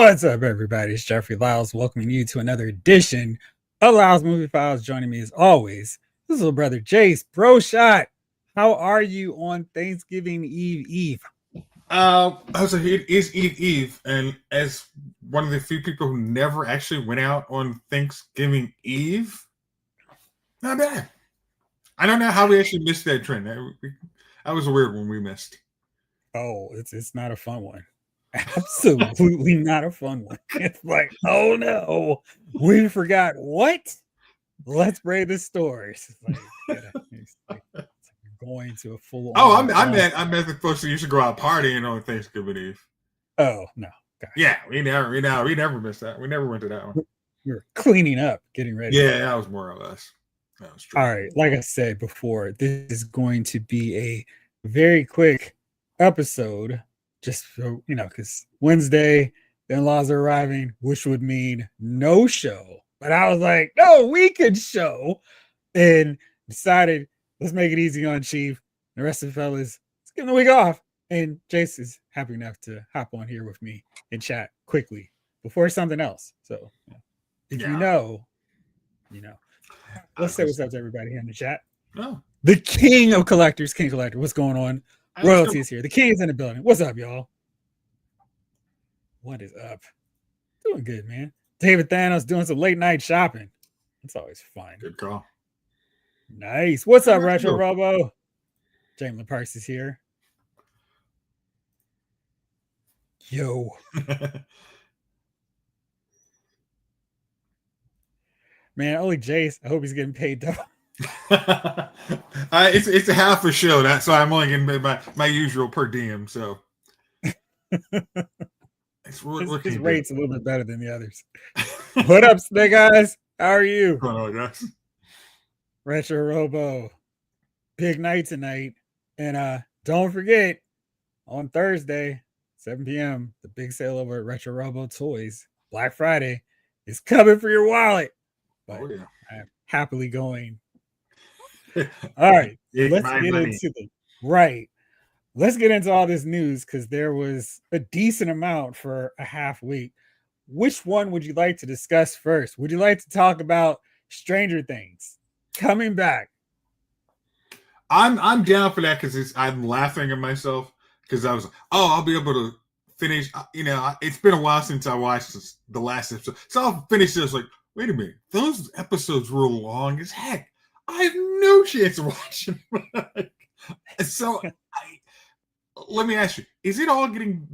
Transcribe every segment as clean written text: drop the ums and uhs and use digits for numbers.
What's up, everybody? It's Jeffrey Lyles welcoming you to another edition of Lyles Movie Files. Joining me as always, this little brother Jace, Bro Shot. How are you on Thanksgiving Eve? I was like, it is Eve, and as one of the few people who never actually went out on Thanksgiving Eve, not bad. I don't know how we actually missed that trend. That was a weird one we missed. Oh, it's not a fun one. Absolutely not a fun one. It's like, oh no, we forgot what? Let's break the stories. It's like going to a full. Oh, I meant the folks that used to go out partying on Thanksgiving Eve. Oh no. Gosh. Yeah, we never missed that. We never went to that one. We were cleaning up, getting ready. Yeah, that was more or less. That was true. All right, like I said before, this is going to be a very quick episode, just so you know, because Wednesday the in-laws are arriving, which would mean no show. But I was like, no, we could show, and decided let's make it easy on Chief. The rest of the fellas, let's give them a week off. And Jace is happy enough to hop on here with me and chat quickly before something else. So if you know, you know. Let's say what's up to everybody here in the chat. Oh. The king of collectors, King Collector. What's going on? Royalty is here. The king is in the building. What's up, y'all? What is up? Doing good, man. David Thanos doing some late night shopping. It's always fun. Good call. Nice. What's up, Retro Robo? Jamie Parks is here. Yo. Man, only Jace. I hope he's getting paid double. It's a half a show, so I'm only getting paid my usual per diem. So his rate's a little bit better than the others. What up, Snake Eyes? How are you? Oh, guys. Retro Robo. Big night tonight. And don't forget, on Thursday, 7 p.m., the big sale over at Retro Robo Toys, Black Friday, is coming for your wallet. But I'm happily going. All right, let's get into all this news because there was a decent amount for a half week. Which one would you like to discuss first? Would you like to talk about Stranger Things coming back? I'm down for that because I'm laughing at myself because I was I'll be able to finish. It's been a while since I watched the last episode, so I'll finish this. Like, wait a minute, those episodes were long as heck. I have no chance of watching them. So let me ask you, is it all getting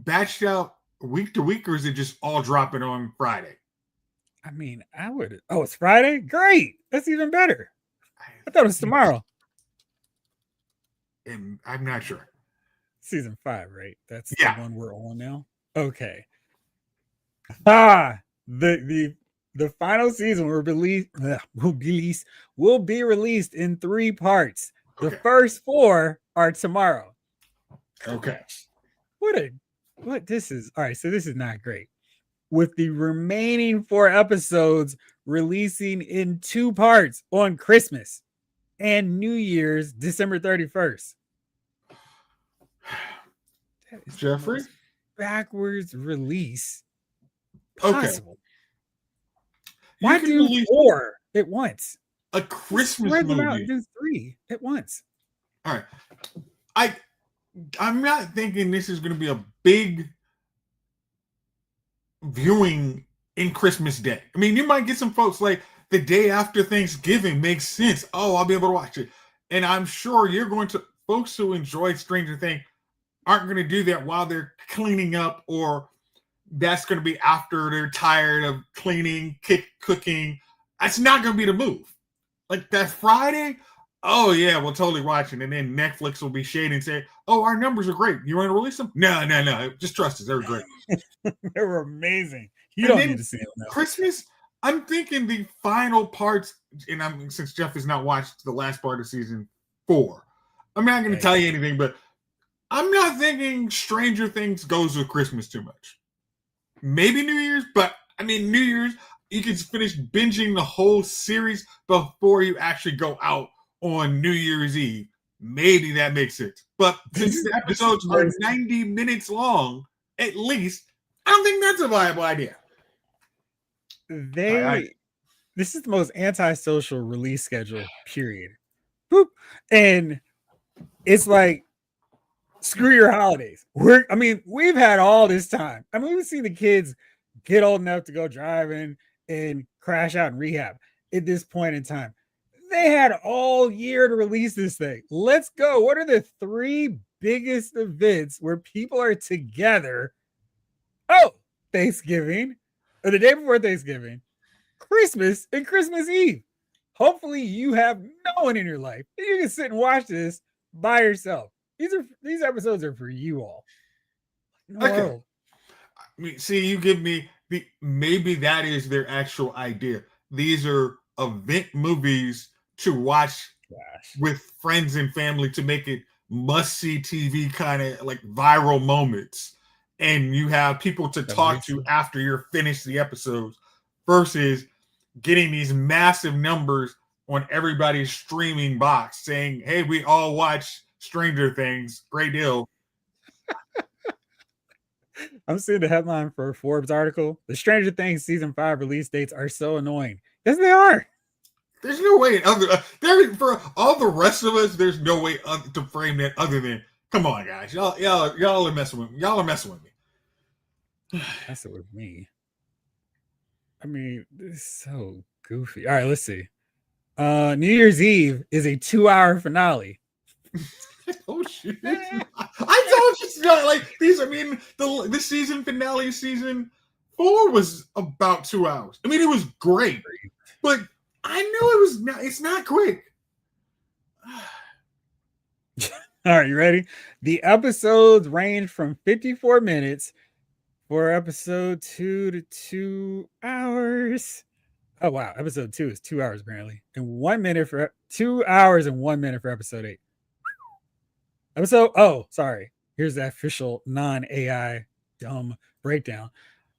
batched out week to week, or is it just all dropping on Friday? I mean, I would. Oh, it's Friday? Great. That's even better. I thought it was tomorrow. And I'm not sure. Season 5, right? That's the one we're on now. Okay. The final season will be released in 3 parts. The first 4 are tomorrow. Okay. What this is. All right, so this is not great. With the remaining 4 episodes releasing in 2 parts on Christmas and New Year's, December 31st. Jeffrey? Backwards release possible. Okay. Why do 4 at once? A Christmas spread movie. Them out and do 3 at once. All right. I'm not thinking this is going to be a big viewing in Christmas Day. I mean, you might get some folks like the day after Thanksgiving makes sense. Oh, I'll be able to watch it. And I'm sure folks who enjoy Stranger Things aren't going to do that while they're cleaning up, or that's going to be after they're tired of cleaning, cooking. That's not going to be the move. Like that Friday, oh yeah, we'll totally watch it. And then Netflix will be shading and say, oh, our numbers are great. You want to release them? No. Just trust us. They're great. They were amazing. You don't need to see them now. Christmas, I'm thinking the final parts, and since Jeff has not watched the last part of season 4, I'm not going to tell you anything, but I'm not thinking Stranger Things goes with Christmas too much. Maybe New Year's, but I mean, New Year's, you can finish binging the whole series before you actually go out on New Year's Eve. Maybe that makes sense. But since the episodes are 90 minutes long, at least, I don't think that's a viable idea. This is the most antisocial release schedule, period. Boop. And it's like, screw your holidays. We've had all this time. We've seen the kids get old enough to go driving and crash out in rehab at this point in time. They had all year to release this thing. Let's go. What are the 3 biggest events where people are together? Oh, Thanksgiving, or the day before Thanksgiving, Christmas, and Christmas Eve. Hopefully you have no one in your life. You can sit and watch this by yourself. These episodes are for you all. No okay. World. See, you give me maybe that is their actual idea. These are event movies to watch with friends and family to make it must-see TV kind of like viral moments. And you have people to talk to after you're finished the episodes versus getting these massive numbers on everybody's streaming box saying, hey, we all watch Stranger Things. Great deal. I'm seeing the headline for a Forbes article. The Stranger Things season 5 release dates are so annoying. Yes, they are. There's no way for all the rest of us. There's no way to frame that other than, come on, guys, y'all are messing with me. Y'all are messing with me. Messing with me. This is so goofy. All right, let's see. New Year's Eve is a 2-hour finale. Oh shit! I told you it's not like these. The season finale, season 4 was about 2 hours. It was great, but I knew it was not. It's not quick. All right, you ready? The episodes range from 54 minutes for episode 2 to 2 hours. Oh wow, episode 2 is 2 hours apparently, and 1 minute for 2 hours and 1 minute for episode 8. Here's the official non-AI dumb breakdown.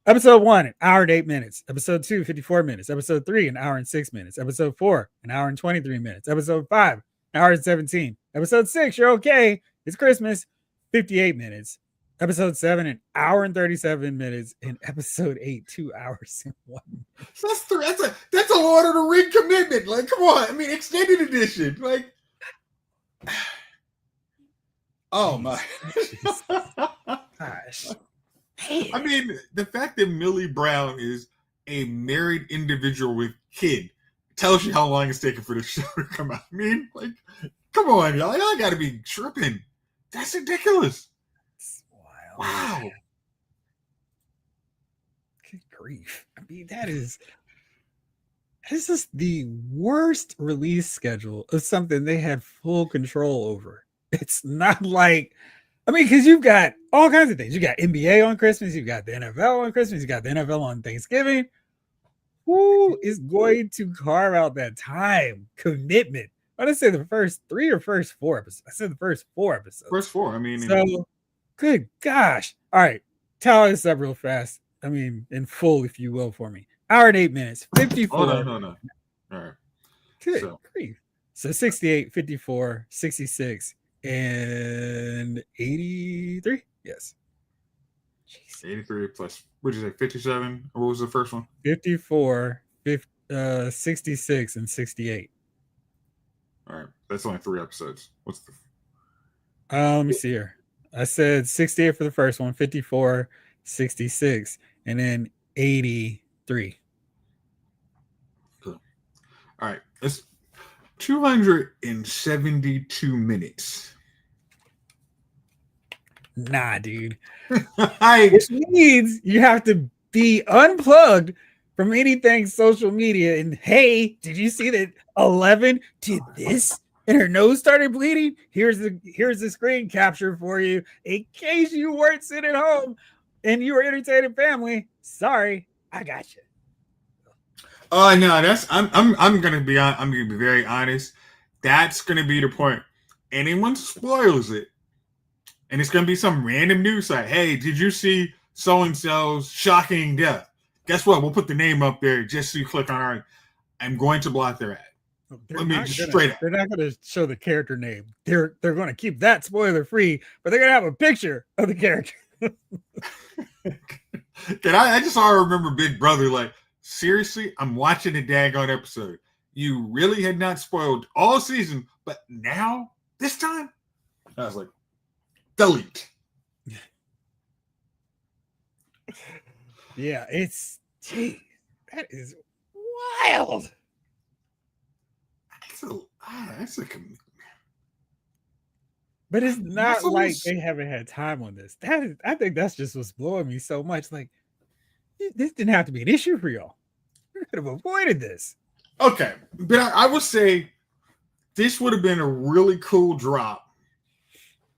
Episode 1, an hour and 8 minutes. Episode 2, 54 minutes. Episode 3, an hour and 6 minutes. Episode 4, an hour and 23 minutes. Episode 5, an hour and 17. Episode 6, you're okay. It's Christmas, 58 minutes. Episode 7, an hour and 37 minutes. And episode 8, 2 hours and 1 minute. So that's a Lord of the Ring commitment. Like, come on. Extended edition. Like, oh my gosh. The fact that Millie Brown is a married individual with kid tells you how long it's taken for the show to come out. Come on, y'all. Y'all gotta be tripping. That's ridiculous. That's wild. Wow. Good grief. That is just the worst release schedule of something they had full control over. It's not like, because you've got all kinds of things. You got NBA on Christmas. You've got the NFL on Christmas. You got the NFL on Thanksgiving. Who is going to carve out that time commitment? I didn't say the first 3 or first 4 episodes. I said the first 4 episodes. First 4. So, good gosh. All right. Tally this up real fast. In full, if you will, for me. Hour and 8 minutes. 54. Oh, no. All right. Good grief. So 68, 54, 66. And 83? Yes. Jeez. 83 plus, what did you say, 57? Or what was the first one? 54, 66, and 68. All right. That's only 3 episodes. What's the... let me see here. I said 68 for the first one, 54, 66, and then 83. Cool. All right. That's 272 minutes. Nah, dude. Which means you have to be unplugged from anything social media. And hey, did you see that 11 did this and her nose started bleeding? Here's the screen capture for you in case you weren't sitting at home and you were entertaining family. Sorry, I got you. Oh no, I'm gonna be very honest. That's gonna be the point. Anyone spoils it, and it's gonna be some random news site. Hey, did you see so and so's shocking death? Guess what? We'll put the name up there just so you click on our. I'm going to block their ad. Straight up. They're not going to show the character name. They're going to keep that spoiler free, but they're going to have a picture of the character. I just all remember Big Brother like, seriously, I'm watching a daggone episode. You really had not spoiled all season, but now, this time, I was like, delete. Yeah, that is wild. That's a But it's not like almost, they haven't had time on this. I think that's just what's blowing me so much. Like, this didn't have to be an issue for y'all. You could have avoided this. okay, but I would say this would have been a really cool drop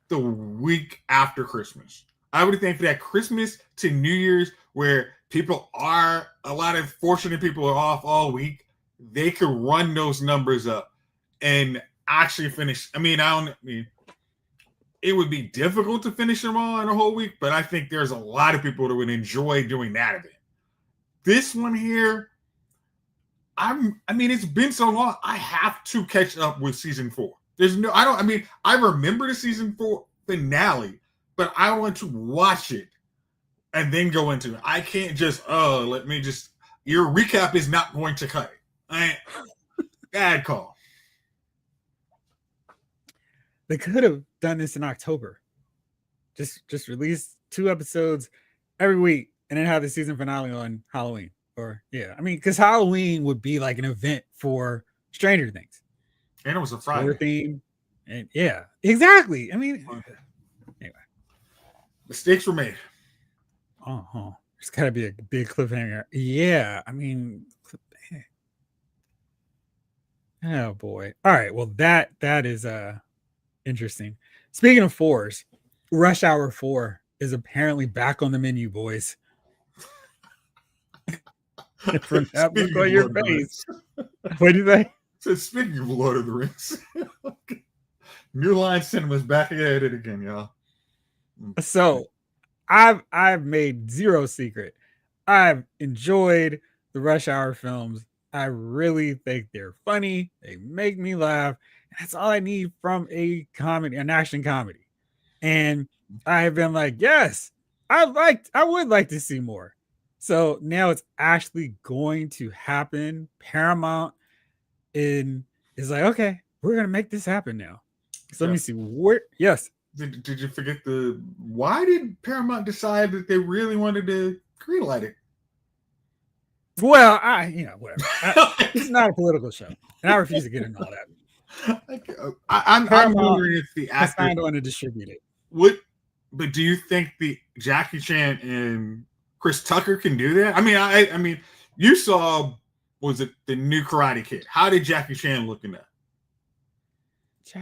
the week after Christmas. I would think that Christmas to New Year's, where a lot of fortunate people are off all week, they could run those numbers up and actually finish. It would be difficult to finish them all in a whole week, but I think there's a lot of people that would enjoy doing that event. This one here, it's been so long. I have to catch up with season 4. I remember the season 4 finale, but I want to watch it and then go into it. I can't just, your recap is not going to cut it. Bad call. They could have done this in October. Just release 2 episodes every week and then have the season finale on Halloween. Because Halloween would be like an event for Stranger Things. And it was a Friday theme. And yeah, exactly. Anyway. Mistakes were made. There's got to be a big cliffhanger. Yeah, oh boy. All right. Well, that is interesting. Speaking of 4s, Rush Hour 4 is apparently back on the menu, boys. From that look on your face. What do you think? So speaking of Lord of the Rings, New Line Cinema's back at it again, y'all. So I've made zero secret. I've enjoyed the Rush Hour films. I really think they're funny. They make me laugh. That's all I need from a comedy, an action comedy. And I have been like, yes, I would like to see more. So now it's actually going to happen. Paramount is like, okay, we're gonna make this happen now. So let me see. Yes. Did you forget why did Paramount decide that they really wanted to greenlight it? Well, whatever. It's not a political show, and I refuse to get into all that. I'm wondering if the actor signed on to distribute it. But do you think the Jackie Chan and Chris Tucker can do that? You saw, was it the new Karate Kid? How did Jackie Chan look in that?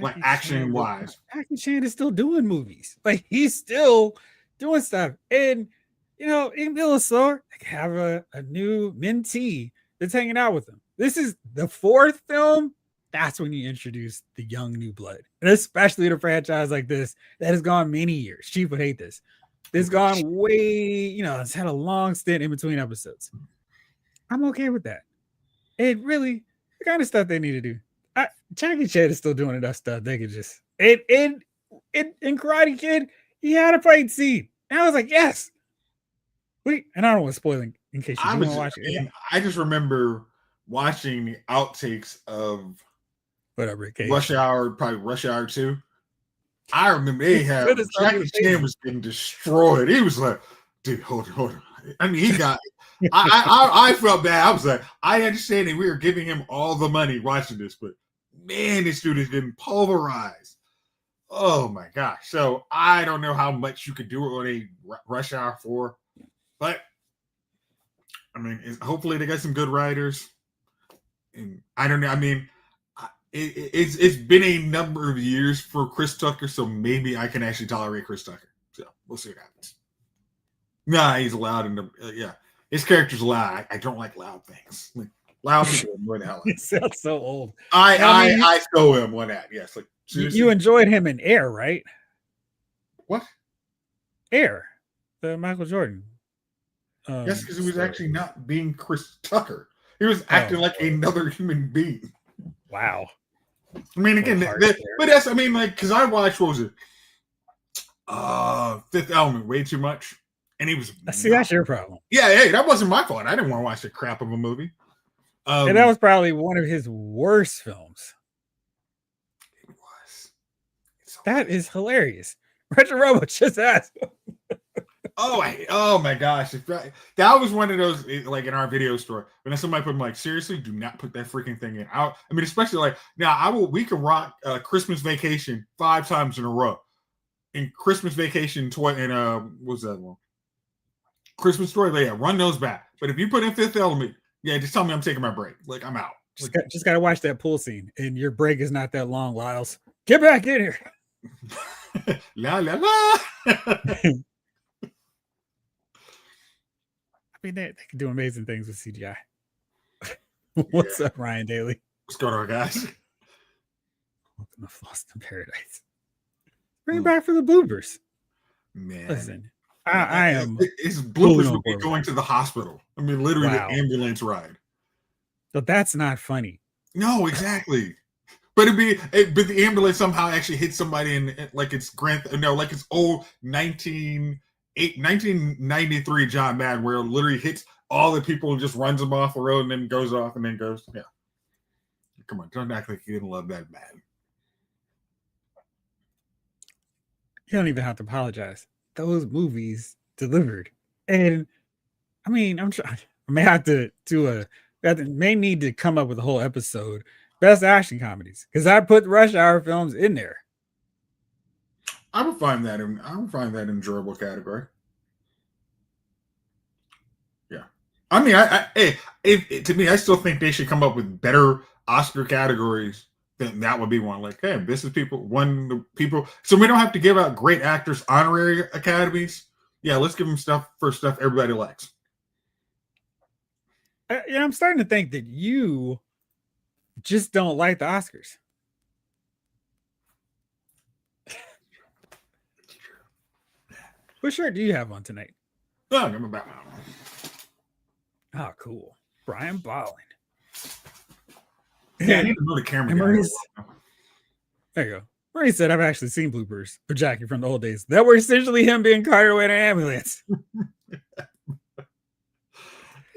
Like action wise, Jackie Chan is still doing movies. Like he's still doing stuff, and in Millisor, have a new mentee that's hanging out with him. This is the 4th film. That's when you introduce the young new blood, and especially in a franchise like this that has gone many years. Chief would hate this. It's gone way, it's had a long stint in between episodes. I'm okay with that. It really, the kind of stuff they need to do. Jackie Chan is still doing enough stuff. They could just in Karate Kid, he had a fight scene, and I was like, yes. Wait, and I don't want to spoil in case you want to watch it. I just remember watching the outtakes of whatever Rush Hour, probably Rush Hour 2. I remember Jackie Chan was getting destroyed. He was like, dude, hold on. He got. I felt bad. I was like, I understand that we were giving him all the money watching this, but man, this dude is getting pulverized. Oh my gosh. So I don't know how much you could do on a Rush Hour 4, but hopefully they got some good writers. And I don't know. It's been a number of years for Chris Tucker, so maybe I can actually tolerate Chris Tucker. So we'll see what happens. Nah, he's loud and his character's loud. I don't like loud things. Like loud people annoy the hell out. He sounds so old. I show him one at yes. Like you enjoyed him in Air, right? What? Air, the Michael Jordan. Yes, because he was actually not being Chris Tucker. He was acting like another human being. Wow. Again, but that's because I watched, what was it? Fifth Element, way too much. And he was See, that's your problem. Yeah, hey, that wasn't my fault. I didn't want to watch the crap of a movie. And that was probably one of his worst films. It was. That is hilarious. Retro Robo just asked. Oh my gosh. That was one of those, like in our video store, when somebody put them like, seriously, do not put that freaking thing in. I mean, especially like now we can rock Christmas Vacation 5 times in a row. In Christmas Vacation what was that one? Christmas Story, yeah, run those back. But if you put in Fifth Element, yeah, just tell me I'm taking my break. Like I'm out. Just got to watch that pool scene, and your break is not that long, Lyles. Get back in here. La la la. I mean, they can do amazing things with CGI. What's up, Ryan Daly? What's going on, guys? Welcome to Lost in Paradise. Bring it back for the bloopers. Man, listen, I am. His bloopers would be going to the hospital. I mean, literally the ambulance ride. But that's not funny. No, exactly. But but the ambulance somehow actually hits somebody in like it's like it's old 1993 John Madden, where it literally hits all the people and just runs them off the road and then goes off and then goes. Yeah. Come on, don't act like you didn't love that Madden. You don't even have to apologize. Those movies delivered. And I mean, I may have to do may need to come up with a whole episode. Best action comedies. Because I put Rush Hour films in there. I would find that enjoyable category. Yeah. I mean, to me, I still think they should come up with better Oscar categories. Then that would be one. Like, hey, this is people, so we don't have to give out great actors honorary academies. Yeah, let's give them stuff everybody likes. I'm starting to think that you just don't like the Oscars. What shirt do you have on tonight? Oh, I'm a Batman. Oh, cool. Brian Bolland. Yeah, I need to know the camera. There you go. Marie said, I've actually seen bloopers of Jackie from the old days that were essentially him being carted away in an ambulance.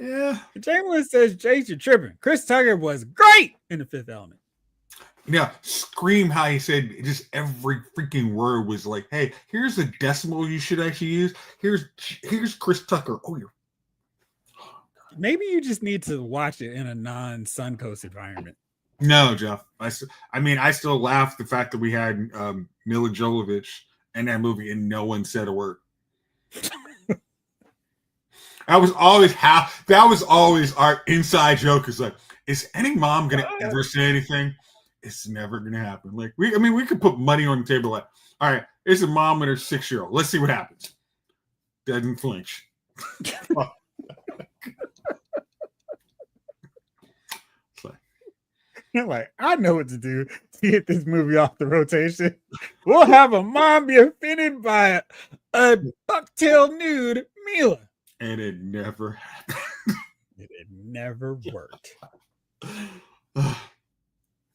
Yeah. Chamberlain says, Jace, you're tripping. Chris Tucker was great in The Fifth Element. Yeah, scream how he said just every freaking word was like, hey, here's a decimal you should actually use. Here's Chris Tucker. Oh, you're. Maybe you just need to watch it in a non-Suncoast environment. No, Jeff. I still laugh the fact that we had Mila Jovovich in that movie and no one said a word. That was always our inside joke. Is like, is any mom gonna ever say anything? It's never gonna happen. Like we could put money on the table. Like, all right, it's a mom and her 6-year-old. Let's see what happens. Doesn't flinch. You're like, I know what to do to get this movie off the rotation. We'll have a mom be offended by a bucktail nude Mila. And it never happened. It never worked.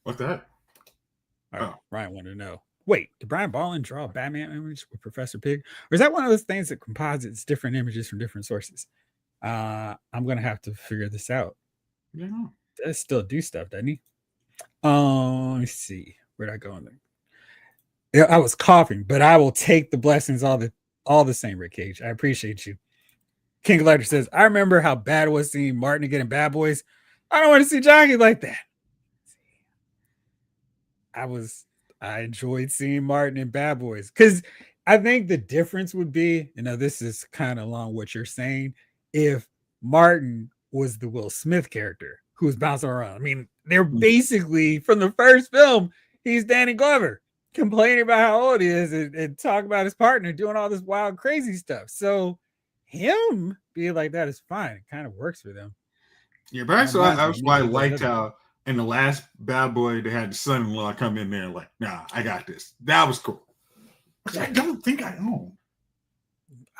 What's that? Ryan wanted to know. Wait, did Brian Bolland draw a Batman image with Professor Pig? Or is that one of those things that composites different images from different sources? I'm going to have to figure this out. Yeah. He does still do stuff, doesn't he? Let me see. Where'd I go in there? Yeah, I was coughing, but I will take the blessings all the same, Rick Cage. I appreciate you. King Collector says, I remember how bad it was seeing Martin again in Bad Boys. I don't want to see Johnny like that. I enjoyed seeing Martin in Bad Boys because I think the difference would be, this is kind of along what you're saying, if Martin was the Will Smith character who was bouncing around. I mean, they're basically from the first film, he's Danny Glover complaining about how old he is and talk about his partner doing all this wild, crazy stuff. So him being like that is fine. It kind of works for them. Yeah, but that's why I liked how in the last Bad Boy they had the son-in-law come in there like, nah, I got this. That was cool. I don't think I own.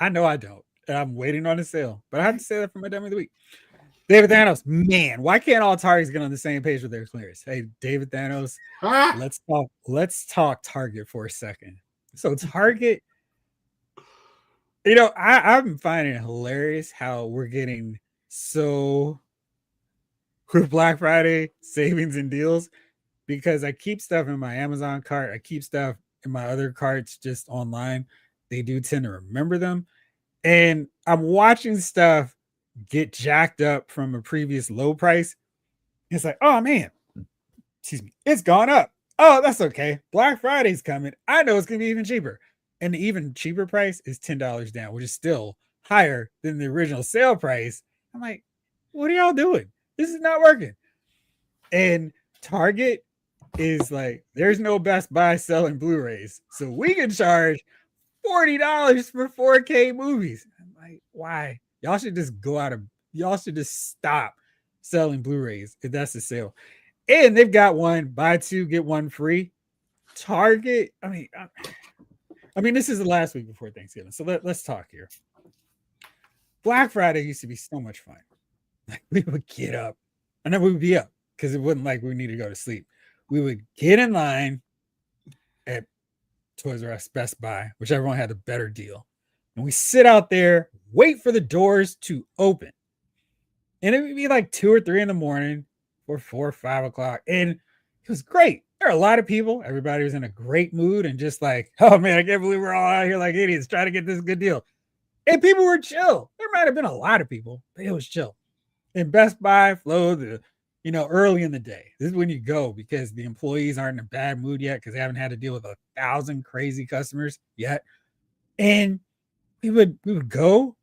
I know I don't. I'm waiting on a sale, but I had to say that for my demo of the week. David Thanos, man, why can't all Targets get on the same page with their clearance? Hey, David Thanos, let's talk Target for a second. So Target I'm finding it hilarious how we're getting so with Black Friday savings and deals because I keep stuff in my Amazon cart. I keep stuff in my other carts just online. They do tend to remember them. And I'm watching stuff get jacked up from a previous low price. It's like, oh man, excuse me, it's gone up. Oh, that's okay. Black Friday's coming. I know it's gonna be even cheaper. And the even cheaper price is $10 down, which is still higher than the original sale price. I'm like, what are y'all doing? This is not working. And Target is like, there's no Best Buy selling Blu-rays. So we can charge $40 for 4K movies. I'm like, why? Y'all should just y'all should just stop selling Blu-rays if that's the sale. And they've got one buy two, get one free. Target, I mean, this is the last week before Thanksgiving. So let's talk here. Black Friday used to be so much fun. Like we would get up, and then we would be up because it wasn't like we needed to go to sleep. We would get in line at Toys R Us, Best Buy, whichever one had the better deal. And we sit out there, wait for the doors to open. And it would be like 2 or 3 in the morning or 4 or 5 o'clock. And it was great. There are a lot of people. Everybody was in a great mood and just like, oh man, I can't believe we're all out here like idiots trying to get this good deal. And people were chill. There might have been a lot of people, but it was chill. And Best Buy flowed early in the day. This is when you go because the employees aren't in a bad mood yet because they haven't had to deal with 1,000 crazy customers yet. And we would go,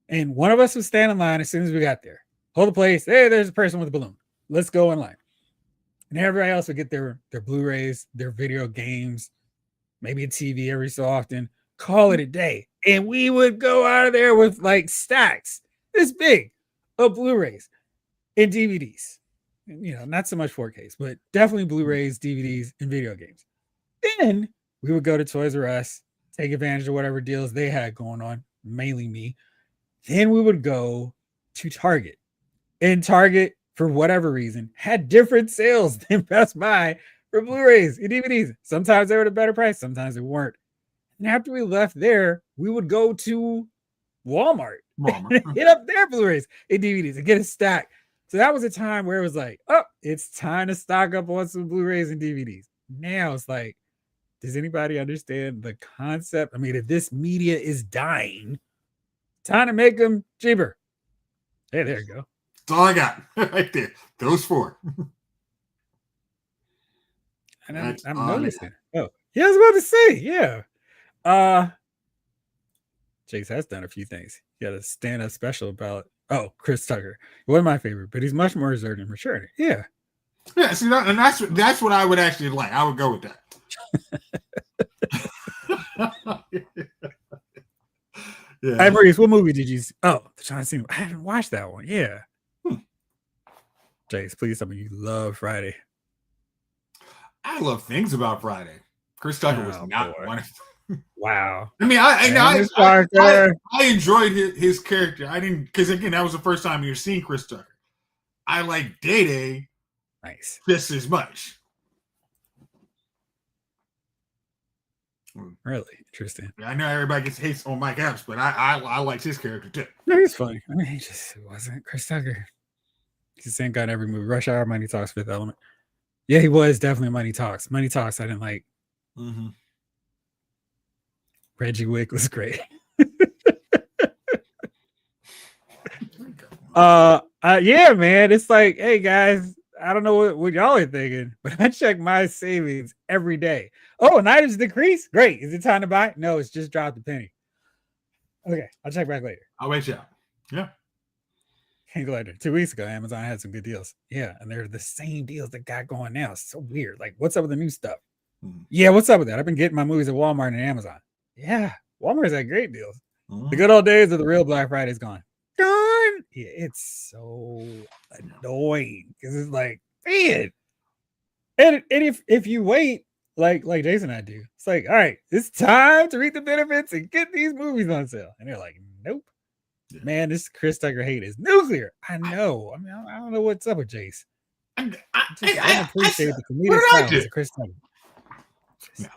and one of us would stand in line as soon as we got there. Hold the place. Hey, there's a person with a balloon. Let's go in line. And everybody else would get their Blu-rays, their video games, maybe a TV every so often. Call it a day. And we would go out of there with like stacks this big of Blu-rays and DVDs. Not so much 4Ks, but definitely Blu-rays, DVDs, and video games. Then we would go to Toys R Us, take advantage of whatever deals they had going on, mainly me. Then we would go to Target. And Target, for whatever reason, had different sales than Best Buy for Blu-rays and DVDs. Sometimes they were at a better price, sometimes they weren't. And after we left there, we would go to Walmart. Hit up their Blu-rays and DVDs and get a stack. So that was a time where it was like, oh, it's time to stock up on some Blu-rays and DVDs. Now it's like, does anybody understand the concept? I mean, if this media is dying, time to make them cheaper. Hey, there you go. That's all I got right there. Those 4. And I'm noticing. Oh, yeah, I was about to say, yeah. Jace has done a few things. He had a stand-up special about Chris Tucker. He wasn't my favorite, but he's much more reserved and mature. Yeah. Yeah, see, and that's what I would actually like. I would go with that. Yeah. Hey, Maurice, what movie did you see? Oh, the Tron scene. I haven't watched that one. Yeah. Jace, please tell me you love Friday. I love things about Friday. Chris Tucker was not one of them. Wow. I mean, I enjoyed his character. I didn't, because again, that was the first time you're seeing Chris Tucker. I like Day nice just as much. Really interesting. I know everybody gets hates on Mike Epps, but I liked his character too. No, he's funny. I mean, he just wasn't Chris Tucker. He's the same guy in every movie. Rush Hour, Money Talks, Fifth Element. Yeah, he was definitely Money Talks. Money Talks, I didn't like. Mm-hmm. Reggie Wick was great. Yeah, man. It's like, hey guys, I don't know what y'all are thinking, but I check my savings every day. Oh, an item's decreased? Great. Is it time to buy? No, it's just dropped a penny. Okay, I'll check back later. I'll wait you out. Yeah. Can't go later. 2 weeks ago, Amazon had some good deals. Yeah, and they're the same deals that got going now. It's so weird. Like, what's up with the new stuff? Yeah, what's up with that? I've been getting my movies at Walmart and Amazon. Yeah, Walmart's had great deals. The good old days of the real Black Friday's gone. Gone. Yeah, it's so annoying because it's like, man. And if you wait, like Jason and I do, it's like, all right, it's time to reap the benefits and get these movies on sale. And they're like, nope. Yeah. Man, this Chris Tucker hate is nuclear. I know. I mean, I don't know what's up with Jace. I don't appreciate the comedic style of Chris Tucker. Yeah.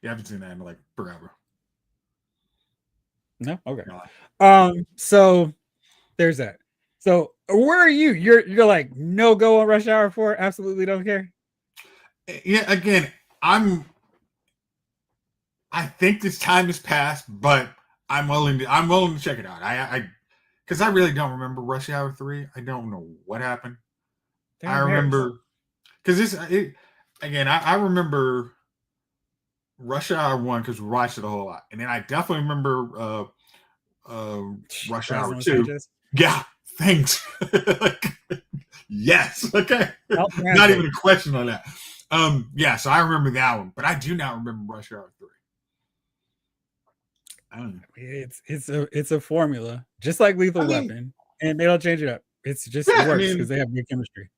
Yeah, I haven't seen that in like forever. No, okay. No. So there's that. So where are you? You're like no go on Rush Hour 4. Absolutely don't care. Yeah, again, I think this time has passed, but I'm willing to check it out. Because I really don't remember Rush Hour 3. I don't know what happened. They're I embarrassed. remember because I remember Rush Hour 1 because we watched it a whole lot, and then I definitely remember Rush Hour Fresno 2. Sanchez. Yeah, thanks. Yes, okay, I'll not even translate. a question on that. Yeah, so I remember that one, but I do not remember Rush Hour 3. I don't know. It's a formula, just like Lethal I mean, Weapon, and they don't change it up. It's just it yeah, I works because mean, they have good chemistry.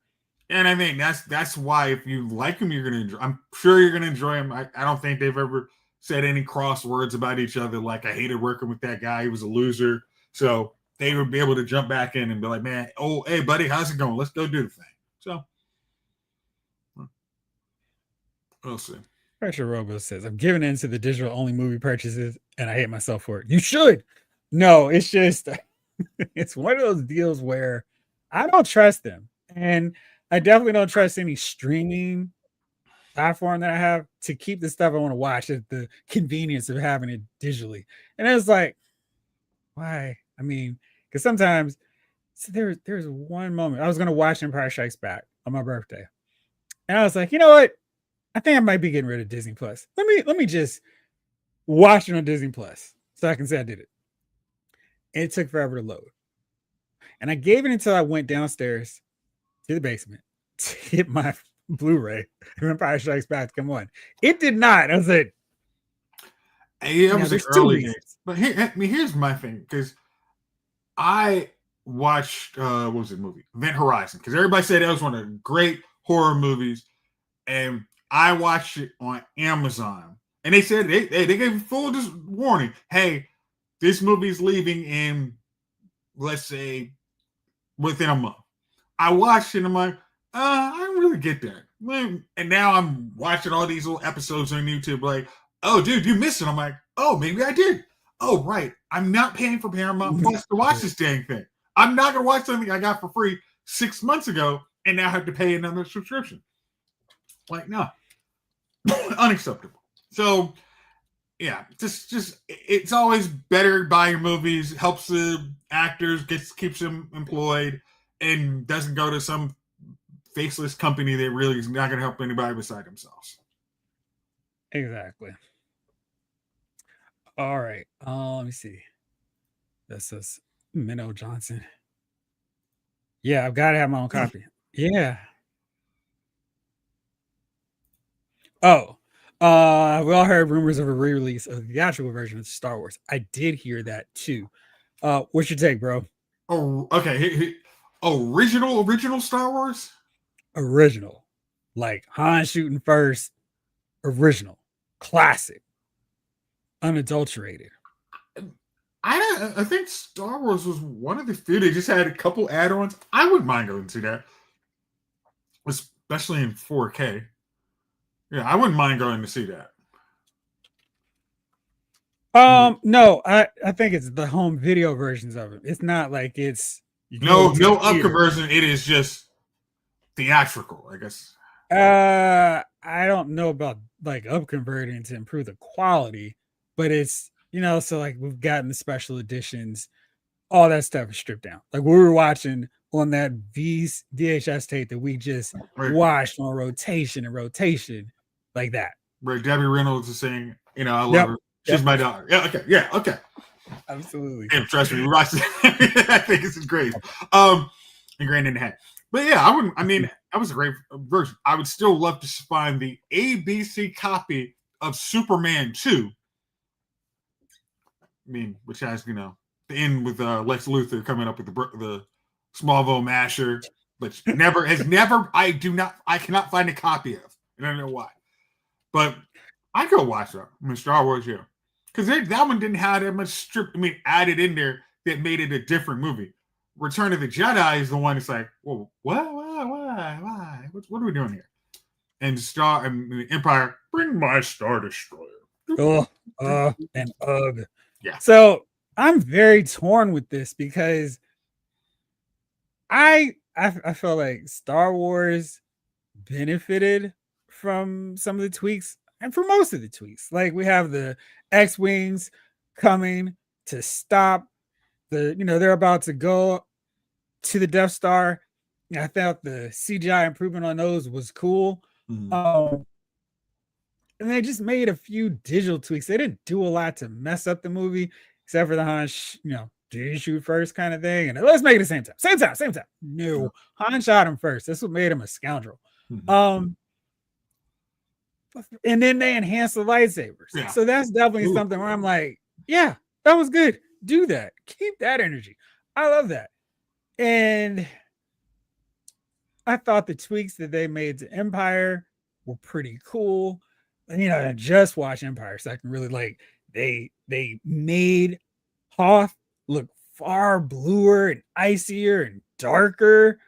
and I think that's why if you like them, you're gonna enjoy. I'm sure you're gonna enjoy them. I don't think they've ever said any cross words about each other. Like I hated working with that guy; he was a loser. So they would be able to jump back in and be like, "Man, oh hey buddy, how's it going? Let's go do the thing." So we'll see. Pressure Robo says, I'm giving into the digital only movie purchases and I hate myself for it. You should. No, it's just, it's one of those deals where I don't trust them. And I definitely don't trust any streaming platform that I have to keep the stuff I want to watch at the convenience of having it digitally. And it's like, why? I mean, because sometimes so there's one moment I was gonna watch Empire Strikes Back on my birthday. And I was like, you know what? I think I might be getting rid of Disney Plus. Let me just watch it on Disney Plus so I can say I did it. And it took forever to load. And I gave it until I went downstairs to the basement to hit my Blu-ray. Empire Strikes Back to come on. It did not. I was like, Hey, that yeah, was the there's two early days. reasons. But here's my thing because I watched what was the movie Event Horizon because everybody said that was one of the great horror movies, and I watched it on Amazon, and they said they gave a full warning. Hey, this movie's leaving in let's say within a month. I watched it and I'm like, I don't really get that. And now I'm watching all these little episodes on YouTube, like, oh, dude, you missed it. I'm like, oh, maybe I did. Oh, right. I'm not paying for Paramount Plus to watch this dang thing. I'm not going to watch something I got for free 6 months ago and now have to pay another subscription. Like, no, unacceptable. So, yeah, just it's always better buying movies, helps the actors, keeps them employed, and doesn't go to some faceless company that really is not going to help anybody beside themselves. Exactly. All right. Let me see. This is Minnow Johnson. Yeah, I've got to have my own copy. Yeah. Oh, we all heard rumors of a re-release of the theatrical version of Star Wars. I did hear that too. What's your take, bro? Oh, okay. Original Star Wars. Original, like Han shooting first. Original, classic, unadulterated. I think Star Wars was one of the few. They just had a couple add-ons. I wouldn't mind going to that, especially in 4K. Yeah, I wouldn't mind going to see that. No, I think it's the home video versions of it. It's not like it's you go to No the up theater. conversion. It is just theatrical, I guess. I don't know about like up converting to improve the quality, but it's so like we've gotten the special editions, all that stuff is stripped down. Like we were watching on that VHS tape that we just Right, watched on rotation and rotation, like that. right. Debbie Reynolds is saying, I love Yep. her. She's my daughter. Yeah, okay. Yeah, okay. Absolutely. Damn, trust me, we watched it. I think this is great. And Grand in the Hat. But yeah, I wouldn't. I mean, that was a great version. I would still love to find the ABC copy of Superman 2. I mean, which has the end with Lex Luthor coming up with the Smallville Masher, which I cannot find a copy of, and I don't know why. But I go watch that. I mean, Star Wars, yeah, because that one didn't have that much added in there that made it a different movie. Return of the Jedi is the one that's like, well, what, why, what are we doing here? And Empire, bring my Star Destroyer. Oh, and ugh. Yeah. So I'm very torn with this because I feel like Star Wars benefited from some of the tweaks and for most of the tweaks. Like we have the X-Wings coming to stop they're about to go to the Death Star. I thought the CGI improvement on those was cool. Mhm. And they just made a few digital tweaks. They didn't do a lot to mess up the movie, except for the Han, do you shoot first kind of thing? And let's make it the same time. Same time. No, Han shot him first. That's what made him a scoundrel. Mhm. And then they enhanced the lightsabers. Yeah. So that's definitely something where I'm like, yeah, that was good. Do that. Keep that energy. I love that. And I thought the tweaks that they made to Empire were pretty cool. And I just watched Empire, so I can really they made Hoth look far bluer and icier and darker.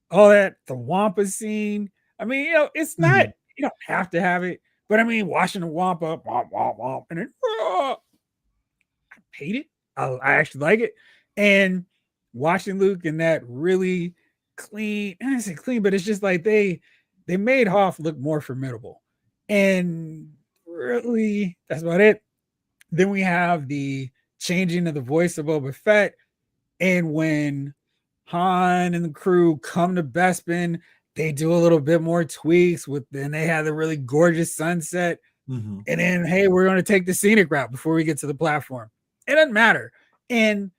All that, the Wampa scene. I mean, it's not, you don't have to have it, but I mean, watching the Wampa, womp, womp, womp, and then, I hate it. I actually like it. And watching Luke in that really clean, I don't say clean, but it's just like they made Hoth look more formidable. And really, that's about it. Then we have the changing of the voice of Boba Fett. And when Han and the crew come to Bespin, they do a little bit more tweaks then they have the really gorgeous sunset. And then, hey, we're going to take the scenic route before we get to the platform. It doesn't matter. But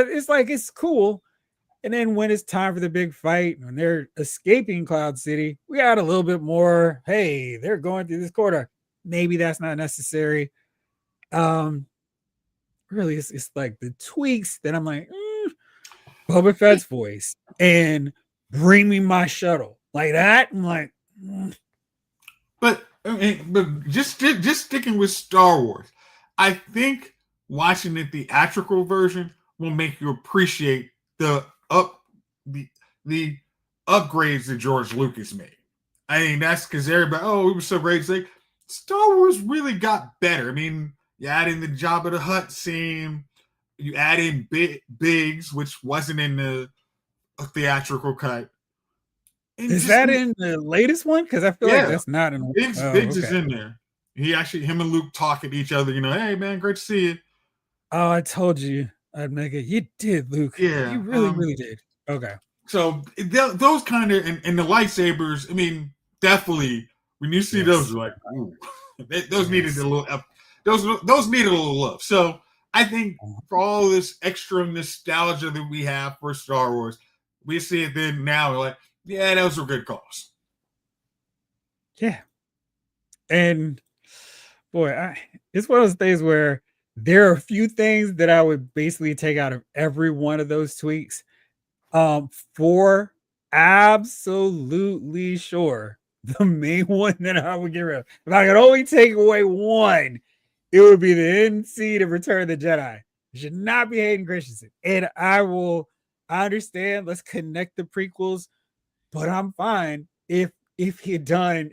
it's like, it's cool. And then when it's time for the big fight, when they're escaping Cloud City, we got a little bit more, hey, they're going through this corridor. Maybe that's not necessary. Really, it's like the tweaks that I'm like, Boba Fett's voice and bring me my shuttle. Like that, I'm like, But just sticking with Star Wars, I think watching the theatrical version will make you appreciate the upgrades that George Lucas made. I mean, that's because everybody, it was so great. It's like Star Wars really got better. I mean, you add in the Jabba the Hutt scene, you add in Biggs, which wasn't in the theatrical cut. Is that in the latest one? Because I feel like that's not in Biggs is in there. Him and Luke talking to each other, hey man, great to see you. Oh, I told you I'd make it. You did, Luke. Yeah. You really did. Okay. So those kind of and the lightsabers, I mean, definitely when you see those, you're like, ooh, those needed a little those needed a little love. So I think for all this extra nostalgia that we have for Star Wars, we see it then now, we're like, yeah, those were good calls. Yeah. And boy, it's one of those things where there are a few things that I would basically take out of every one of those tweaks. For absolutely sure, the main one that I would get rid of, if I could only take away one, it would be the NC to Return of the Jedi. It should not be Hayden Christensen. And I understand, let's connect the prequels, but I'm fine if he had done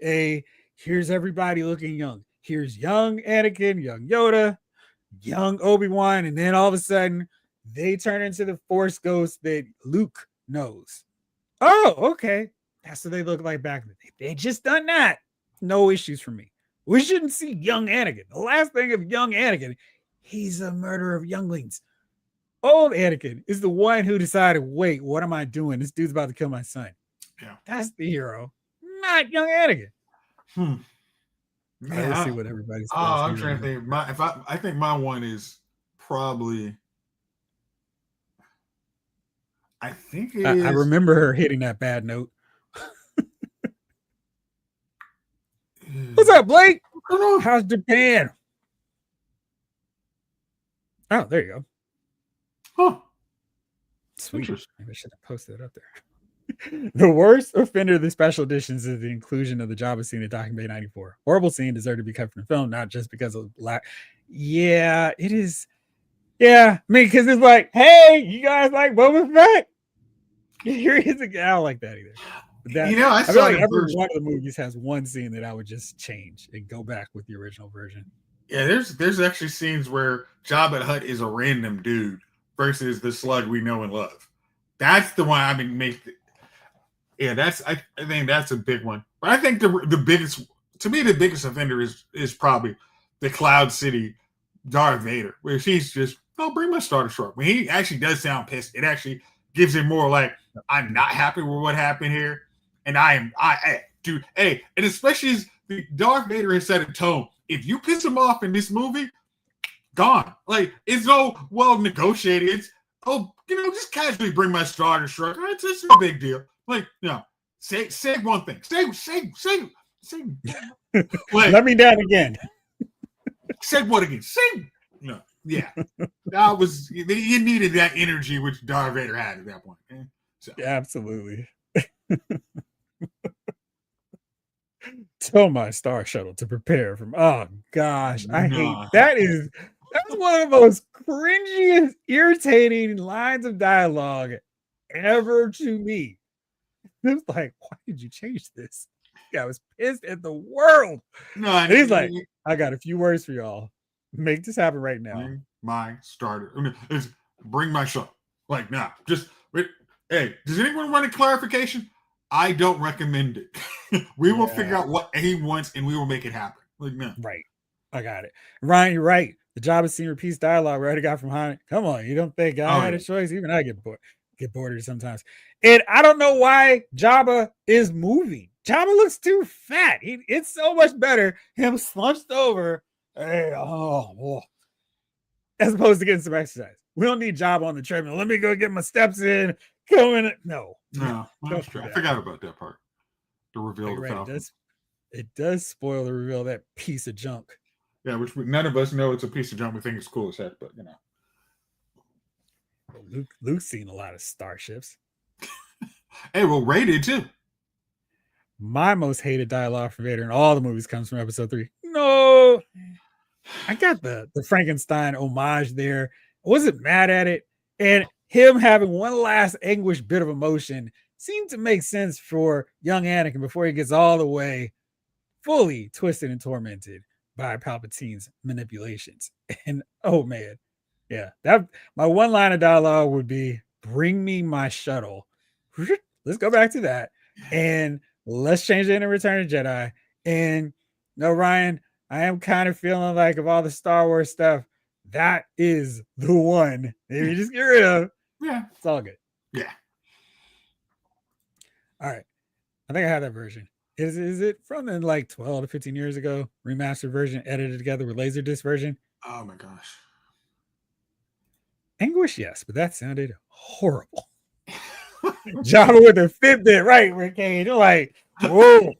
here's everybody looking young. Here's young Anakin, young Yoda, young Obi-Wan, and then all of a sudden they turn into the Force ghost that Luke knows. Oh, okay. That's what they look like back in the day. They just done that. No issues for me. We shouldn't see young Anakin. The last thing of young Anakin, he's a murderer of younglings. Old Anakin is the one who decided, wait, what am I doing? This dude's about to kill my son. Yeah. That's the hero, not young Anakin. Man, let's see what everybody's. I'm trying to think. I think my one is probably. I think it is. I remember her hitting that bad note. What's up, Blake? How's Japan? Oh, there you go. Huh. Sweet. Maybe I should have posted it up there. The worst offender of the special editions is the inclusion of the Jabba scene in Docking Bay 94. Horrible scene deserved to be cut from the film, not just because of lack. Yeah, it is. Yeah, I mean, because it's like, hey, you guys like Boba Fett? Here is a guy. I don't like that either. I feel like every one of the movies has one scene that I would just change and go back with the original version. Yeah, there's actually scenes where Jabba the Hutt is a random dude versus the slug we know and love. That's the one. I mean, yeah, I think that's a big one. But I think the biggest, to me, the biggest offender is probably the Cloud City Darth Vader, where he's just, oh, bring my Star Destroyer. When he actually does sound pissed, it actually gives him more like, I'm not happy with what happened here, and dude, hey, and especially as the Darth Vader has set a tone. If you piss him off in this movie, gone. Like, it's no well negotiated. It's, just casually bring my Star Destroyer. It's no big deal. Like, say one thing. Say. Like, let me down again. Say what again? Yeah. That was, you needed that energy which Darth Vader had at that point. So. Yeah, absolutely. Tell my Star Shuttle to prepare from. Oh gosh, I hate that's one of the most cringiest, irritating lines of dialogue ever to me. It was like, why did you change this? I was pissed at the world. No, and he's like, I got a few words for y'all. Make this happen right now. Bring my starter. Bring my shuttle. Like, nah, just hey, does anyone want a clarification? I don't recommend it. We will figure out what he wants and we will make it happen. Like, no. Right. I got it. Ryan, you're right. The job of senior piece dialogue we already got from Han. Come on, you don't think I had a choice? Even I get bored of it sometimes. And I don't know why Jabba is moving. Jabba looks too fat. It's so much better him slunched over, as opposed to getting some exercise. We don't need Jabba on the treadmill. Let me go get my steps in. Go in. No, that's true. I forgot about that part. The reveal of the Falcon. It does spoil the reveal of that piece of junk. Yeah, which none of us know it's a piece of junk. We think it's cool as heck, but Luke's seen a lot of starships. Hey, well, Ray did too. My most hated dialogue from Vader in all the movies comes from episode 3. No, I got the Frankenstein homage there. I wasn't mad at it. And him having one last anguished bit of emotion seemed to make sense for young Anakin before he gets all the way fully twisted and tormented by Palpatine's manipulations. And oh man, yeah, that my one line of dialogue would be, bring me my shuttle. Let's go back to that. And let's change it in Return of Jedi. And no, Ryan, I am kind of feeling like of all the Star Wars stuff, that is the one. If you just get rid of, it's all good. Yeah. All right. I think I have that version. Is it from like 12 to 15 years ago? Remastered version, edited together with Laserdisc version? Oh my gosh. Anguish, yes, but that sounded horrible. Jabba with the Fitbit, right, Rick Cage? You're like, whoa,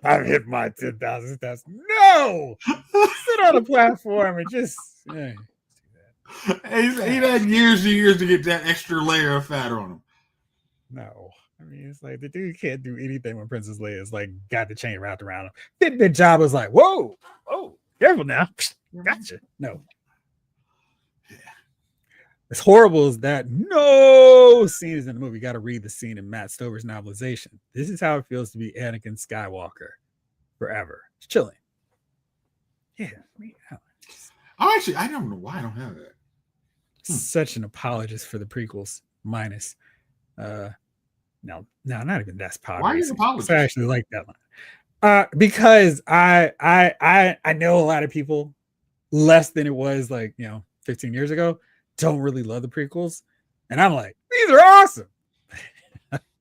I've hit my 10,000 steps. No, sit on a platform and just. He had years and years to get that extra layer of fat on him. No, I mean, it's like the dude can't do anything when Princess Leia is like got the chain wrapped around him. Fitbit Jabba's like, whoa, careful now, gotcha. No. As horrible as that no scene is in the movie, you got to read the scene in Matt Stover's novelization. This is how it feels to be Anakin Skywalker forever. It's chilling. Yeah. I don't know why I don't have that. Such an apologist for the prequels, minus. No, not even that's popular. Why are you apologizing? I actually like that one. Because I know a lot of people less than it was 15 years ago. Don't really love the prequels, and I'm like, these are awesome.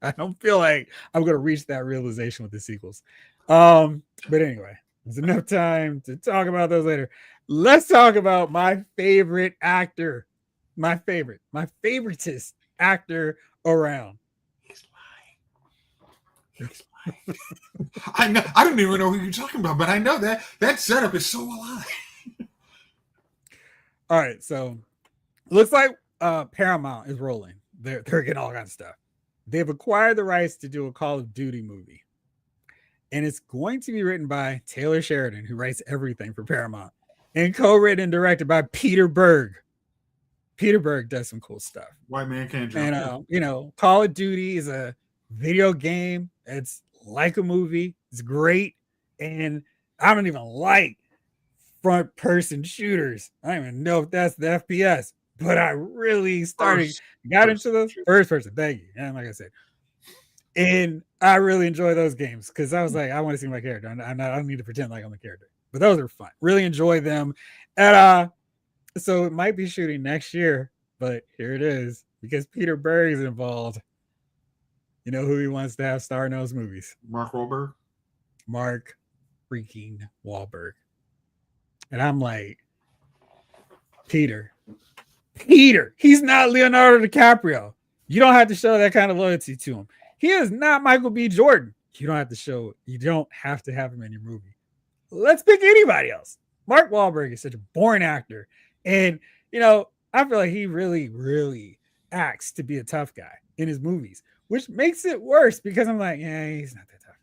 I don't feel like I'm gonna reach that realization with the sequels. But anyway, there's enough time to talk about those later. Let's talk about my favorite actor, my favoritist actor around. He's lying. I know. I don't even know who you're talking about, but I know that setup is so alive. All right, so. Looks like Paramount is rolling. They're getting all kinds of stuff. They've acquired the rights to do a Call of Duty movie. And it's going to be written by Taylor Sheridan, who writes everything for Paramount, and co-written and directed by Peter Berg. Peter Berg does some cool stuff. White man can't jump. And, Call of Duty is a video game. It's like a movie. It's great. And I don't even like front person shooters. I don't even know if that's the FPS, but I really got into the first person. Thank you. And like I said, and I really enjoy those games because I was like, I want to see my character. I don't need to pretend like I'm the character, but those are fun. Really enjoy them. And so it might be shooting next year, but here it is because Peter Berg is involved. You know who he wants to have star in those movies? Mark Wahlberg. Mark freaking Wahlberg. And I'm like, Peter, he's not Leonardo DiCaprio. You don't have to show that kind of loyalty to him. He is not Michael B. Jordan. You don't have to have him in your movie. Let's pick anybody else. Mark Wahlberg is such a boring actor. And, I feel like he really, really acts to be a tough guy in his movies, which makes it worse because I'm like, yeah, he's not that tough.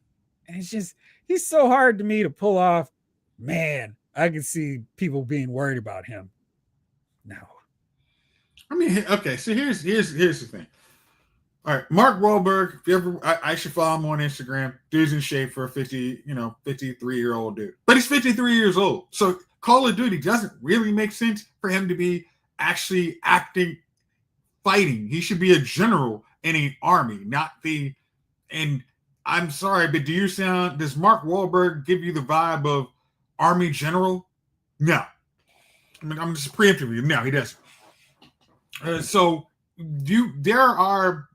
And it's just, he's so hard to me to pull off. Man, I can see people being worried about him. No. I mean, okay, so here's the thing. All right, Mark Wahlberg, if you ever, I should follow him on Instagram. Dude's in shape for a 53-year-old dude. But he's 53 years old. So Call of Duty doesn't really make sense for him to be actually acting, fighting. He should be a general in an army, and I'm sorry, but does Mark Wahlberg give you the vibe of army general? No. I mean, I'm just preempting you. No, he doesn't. There are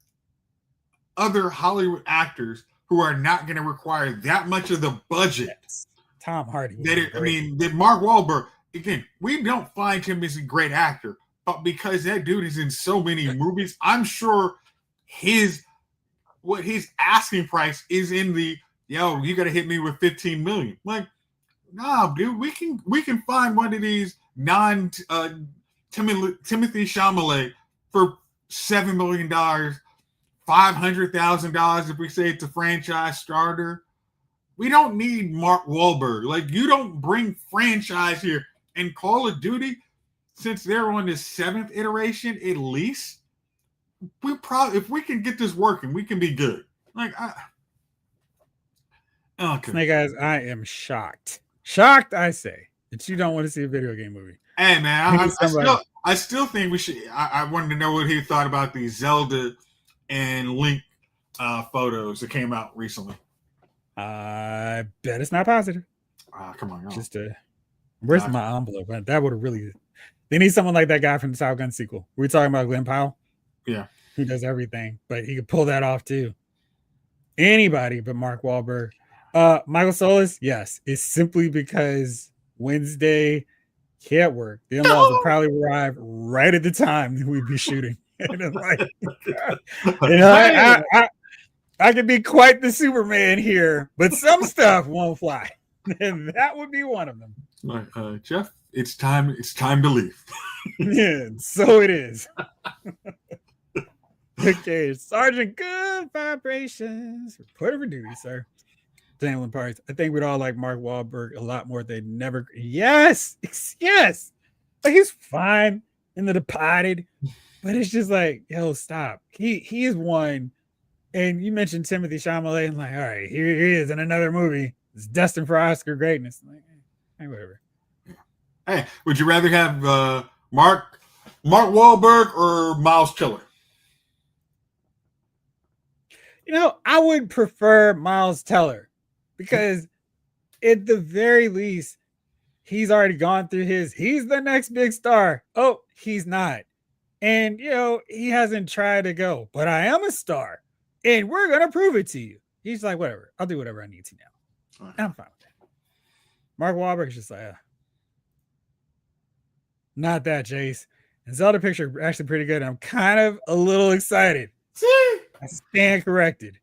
other Hollywood actors who are not going to require that much of the budget. Yes. Tom Hardy. That Mark Wahlberg, again, we don't find him as a great actor, but because that dude is in so many movies, I'm sure his asking price is in the, you got to hit me with 15 million. Like, nah, dude, we can find one of these Timothy Chalamet for $7 million, $500,000 if we say it's a franchise starter. We don't need Mark Wahlberg. Like, you don't bring franchise here. And Call of Duty, since they're on the 7th iteration at least, if we can get this working, we can be good. Like, okay. Snake Eyes, I am shocked. Shocked, I say, that you don't want to see a video game movie. Hey, man, I still think we should. I wanted to know what he thought about the Zelda and Link photos that came out recently. I bet it's not positive. Come on, where's my envelope? That would have really. They need someone like that guy from the Top Gun sequel. We're talking about Glenn Powell. Yeah, who does everything, but he could pull that off too. Anybody but Mark Wahlberg. Michael Solis, yes, it's simply because Wednesday can't work. The in-laws will probably arrive right at the time we'd be shooting. I could be quite the Superman here, but some stuff won't fly, and that would be one of them. Jeff, it's time to leave. Yeah, so it is. Okay, Sergeant, good vibrations. Report for duty, sir. Dangling parts. I think we'd all like Mark Wahlberg a lot more. They'd never. Yes. Like, he's fine in The Departed, but it's just like, yo, stop. He is one. And you mentioned Timothy Chalamet, and like, all right, here he is in another movie. It's destined for Oscar greatness. Like, hey, whatever. Hey, would you rather have Mark Wahlberg or Miles Teller? I would prefer Miles Teller because at the very least, he's already gone through he's the next big star. Oh, he's not. And, he hasn't tried to go, but I am a star and we're going to prove it to you. He's like, whatever, I'll do whatever I need to now. Right. And I'm fine with that. Mark Wahlberg's just like, not that, Jace. And Zelda picture actually pretty good. I'm kind of a little excited. I stand corrected.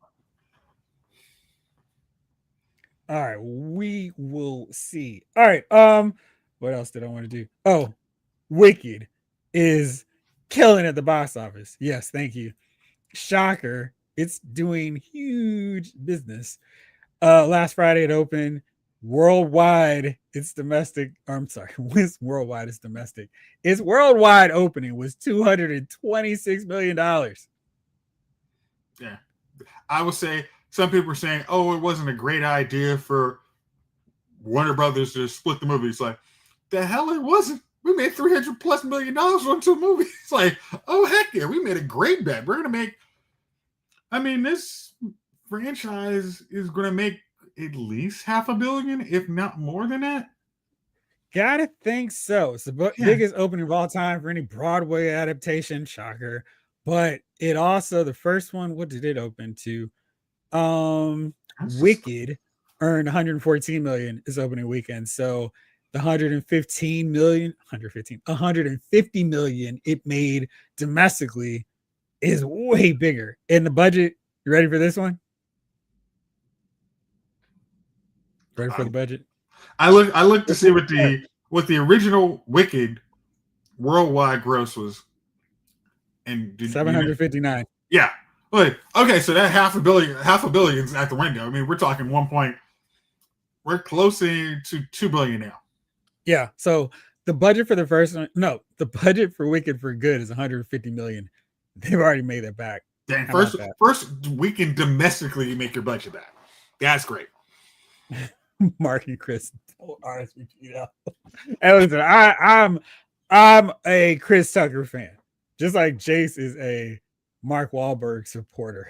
All right, we will see. All right, what else did I want to do? Oh, Wicked is killing at the box office. Yes, thank you. Shocker, it's doing huge business. Last Friday it opened. Worldwide, it's domestic. I'm sorry, worldwide it's domestic. Its worldwide opening was $226 million. Yeah, I would say some people are saying, "Oh, it wasn't a great idea for Warner Brothers to split the movie." It's like, the hell it wasn't. We made $300+ million on 2 movies. It's like, oh heck yeah, we made a great bet. We're gonna make. I mean, this franchise is gonna make at least $500 million, if not more than that. Gotta think so. It's the biggest opening of all time for any Broadway adaptation. Shocker. But it also, the first one, what did it open to? Wicked earned 114 million this opening weekend. So the 150 million it made domestically is way bigger. And the budget, you ready for this one? Ready for the budget? I looked to see what the original Wicked worldwide gross was, and 759. Yeah. Like, okay, so that half a billion's at the window. I mean, we're talking we're closer to $2 billion now. Yeah. So the budget for the first one, the budget for Wicked for Good is 150 million. They've already made that back. Dang, first weekend domestically, you make your budget back. That's great. Mark and Chris RSVP now. And listen, I'm a Chris Tucker fan, just like Jace is a Mark Wahlberg supporter.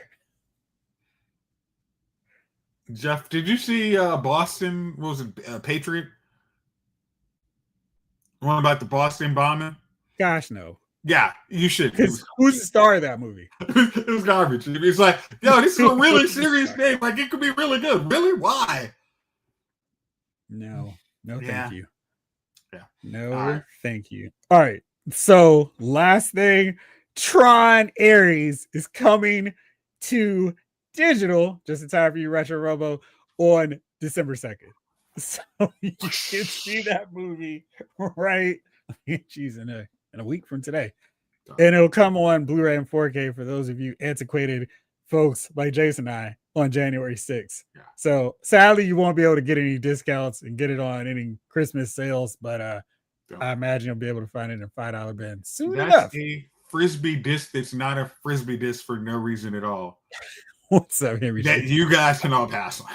Jeff, did you see Boston? What was it, Patriot? One about the Boston bombing? Gosh, no. Yeah, you should. Who's the star of that movie? It was garbage. It's like, yo, this is a really serious game. Like, it could be really good. Really? Why? No, thank you. Yeah. No, thank you. All right. So last thing, Tron Ares is coming to digital just in time for you, Retro Robo, on December 2nd. So you can see that movie right. Geez, in a week from today. And it'll come on Blu-ray and 4K for those of you antiquated folks like Jace and I on January 6th. Yeah. So sadly, you won't be able to get any discounts and get it on any Christmas sales, but I imagine you'll be able to find it in a $5 bin soon enough. A frisbee disc that's not a frisbee disc for no reason at all. What's up, Henry? That you guys can all pass on.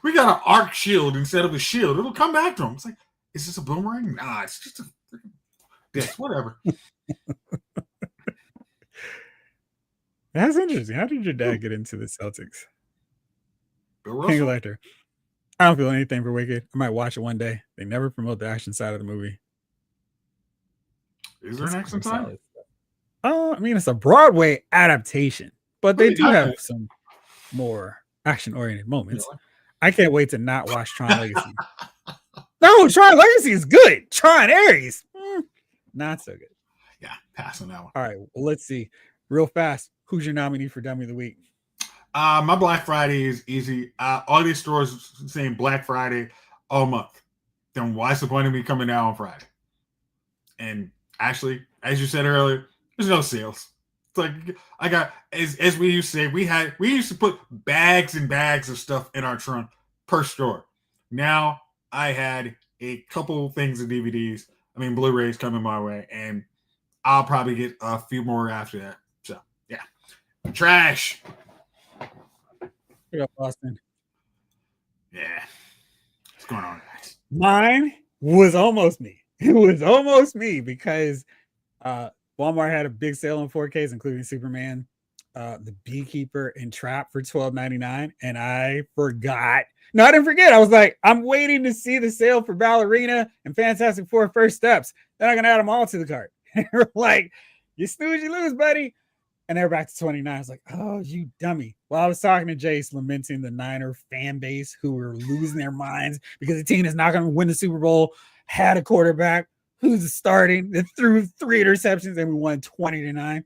We got an arc shield instead of a shield. It'll come back to him. It's like, is this a boomerang? Nah, it's just a freaking disc. Whatever. That's interesting. How did your dad get into the Celtics? King Collector. I don't feel anything for Wicked. I might watch it one day. They never promote the action side of the movie. Is there an action side? I mean, it's a Broadway adaptation, but they do have some more action-oriented moments. Really? I can't wait to not watch Tron Legacy. No, Tron Legacy is good. Tron Ares, not so good. Yeah, pass on that one. All right, well, let's see. Real fast, who's your nominee for Dummy of the Week? My Black Friday is easy. All these stores saying Black Friday all month. Then what's the point of me coming out on Friday? And actually, as you said earlier, there's no sales. It's like I got as we used to say, we used to put bags and bags of stuff in our trunk per store. Now I had a couple things of DVDs, Blu-rays coming my way, and I'll probably get a few more after that. So yeah. Trash. What up, Boston? Yeah. What's going on, guys? Mine was almost me. It was almost me because Walmart had a big sale on 4Ks, including Superman, The Beekeeper, and Trap for $12.99. And I forgot. No, I didn't forget. I was like, I'm waiting to see the sale for Ballerina and Fantastic Four First Steps. Then I'm going to add them all to the cart. And we're like, you snooze, you lose, buddy. And they're back to 29. I was like, oh, you dummy. Well, I was talking to Jace, lamenting the Niner fan base who were losing their minds because the team is not going to win the Super Bowl, had a quarterback who's starting that threw 3 interceptions, and we won 20-9.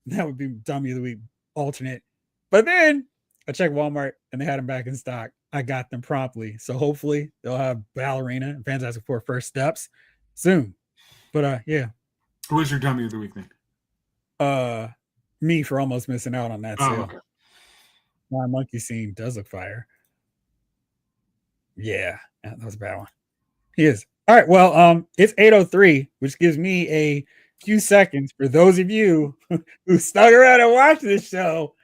That would be Dummy of the Week alternate. But then I checked Walmart, and they had them back in stock. I got them promptly. So hopefully they'll have Ballerina and Fantastic Four First Steps soon. But yeah. Who is your Dummy of the Week then? Me for almost missing out on that sale. Okay. My monkey scene does look fire. Yeah, that was a bad one. He is. All right, well, it's 8:03, which gives me a few seconds for those of you who stuck around and watched this show.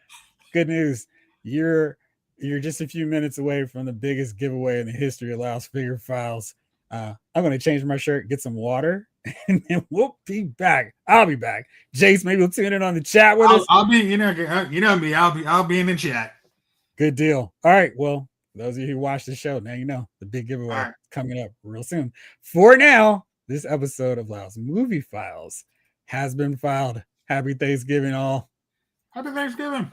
Good news. You're just a few minutes away from the biggest giveaway in the history of Louse Figure Files. I'm going to change my shirt, get some water, and then we'll be back. I'll be back. Jace, maybe you'll tune in on the chat with us. I'll be, you know me. I'll be in the chat. Good deal. All right. Well, those of you who watch the show, now you know the big giveaway Right. coming up real soon. For now, this episode of Lyle's Movie Files has been filed. Happy Thanksgiving, all. Happy Thanksgiving.